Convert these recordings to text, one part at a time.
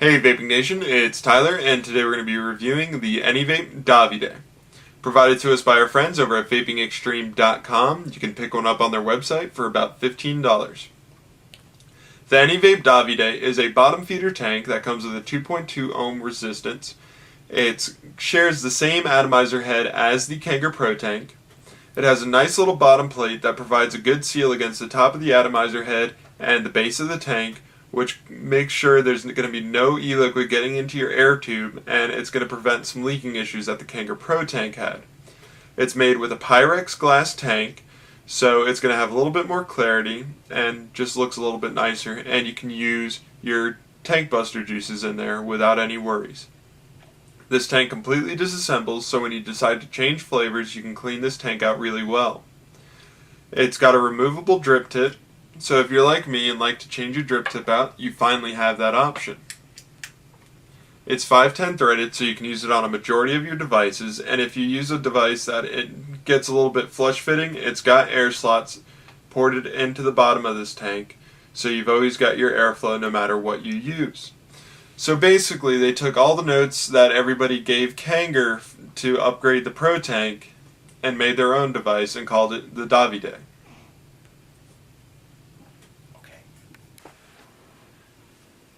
Hey Vaping Nation, it's Tyler, and today we're going to be reviewing the Anyvape Davide. Provided to us by our friends over at VapingExtreme.com. You can pick one up on their website for about $15. The Anyvape Davide is a bottom feeder tank that comes with a 2.2 ohm resistance. It shares the same atomizer head as the Kangaroo Pro tank. It has a nice little bottom plate that provides a good seal against the top of the atomizer head and the base of the tank, which makes sure there's going to be no e-liquid getting into your air tube, and it's going to prevent some leaking issues that the Kangaroo Pro tank had. It's made with a Pyrex glass tank, so it's going to have a little bit more clarity and just looks a little bit nicer, and you can use your tank buster juices in there without any worries. This tank completely disassembles, so when you decide to change flavors, you can clean this tank out really well. It's got a removable drip tip, so if you're like me and like to change your drip tip out, you finally have that option. It's 510 threaded, so you can use it on a majority of your devices, and if you use a device that it gets a little bit flush fitting, it's got air slots ported into the bottom of this tank, so you've always got your airflow no matter what you use. So basically, they took all the notes that everybody gave Kangaroo to upgrade the Pro tank and made their own device and called it the Davide.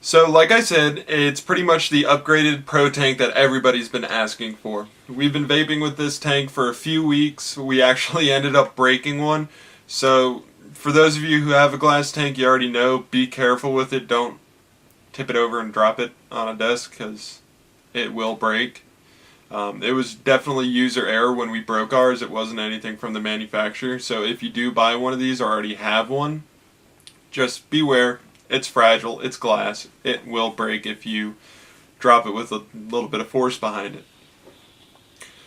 So, like I said, it's pretty much the upgraded Pro tank that everybody's been asking for. We've been vaping with this tank for a few weeks. We actually ended up breaking one. So, for those of you who have a glass tank, you already know, be careful with it. Don't tip it over and drop it on a desk, because it will break. It was definitely user error when we broke ours. It wasn't anything from the manufacturer. So, if you do buy one of these or already have one, just beware. It's fragile, it's glass, it will break if you drop it with a little bit of force behind it.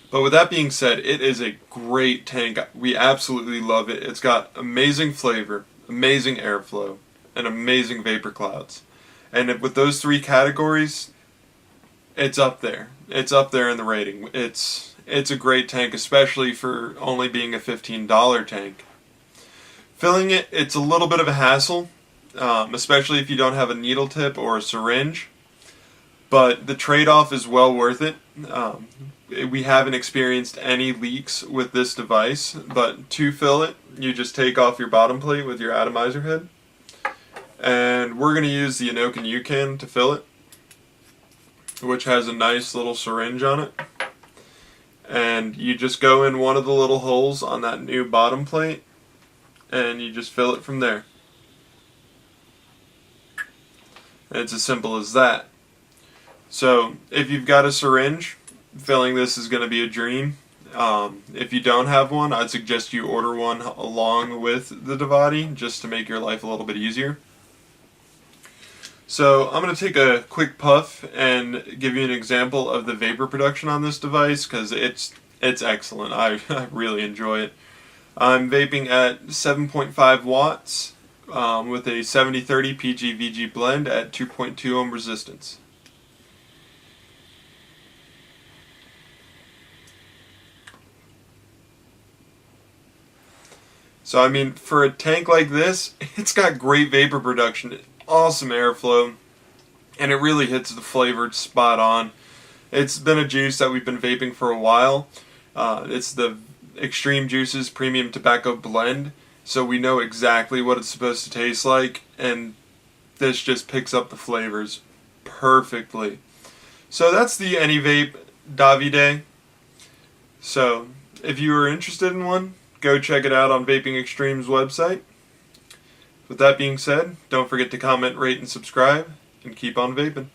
But with that being said, it is a great tank. We absolutely love it. It's got amazing flavor, amazing airflow, and amazing vapor clouds. And with those three categories, it's up there. It's up there in the rating. It's a great tank, especially for only being a $15 tank. Filling it, it's a little bit of a hassle. Especially if you don't have a needle tip or a syringe, but the trade-off is well worth it. We haven't experienced any leaks with this device, but to fill it, you just take off your bottom plate with your atomizer head, and we're going to use the Inokin UCAN to fill it, which has a nice little syringe on it, and you just go in one of the little holes on that new bottom plate, and you just fill it from there. It's as simple as that. So, if you've got a syringe, filling this is going to be a dream. If you don't have one, I'd suggest you order one along with the Davide, just to make your life a little bit easier. So, I'm going to take a quick puff and give you an example of the vapor production on this device, because it's excellent. I really enjoy it. I'm vaping at 7.5 watts. With a 70-30 PG-VG blend at 2.2 ohm resistance. So I mean, for a tank like this, it's got great vapor production, awesome airflow, and it really hits the flavor spot on. It's been a juice that we've been vaping for a while. It's the Extreme Juices Premium Tobacco Blend. So we know exactly what it's supposed to taste like, and this just picks up the flavors perfectly. So that's the Anyvape Davide. So if you are interested in one, go check it out on Vaping Extreme's website. With that being said, don't forget to comment, rate, and subscribe, and keep on vaping.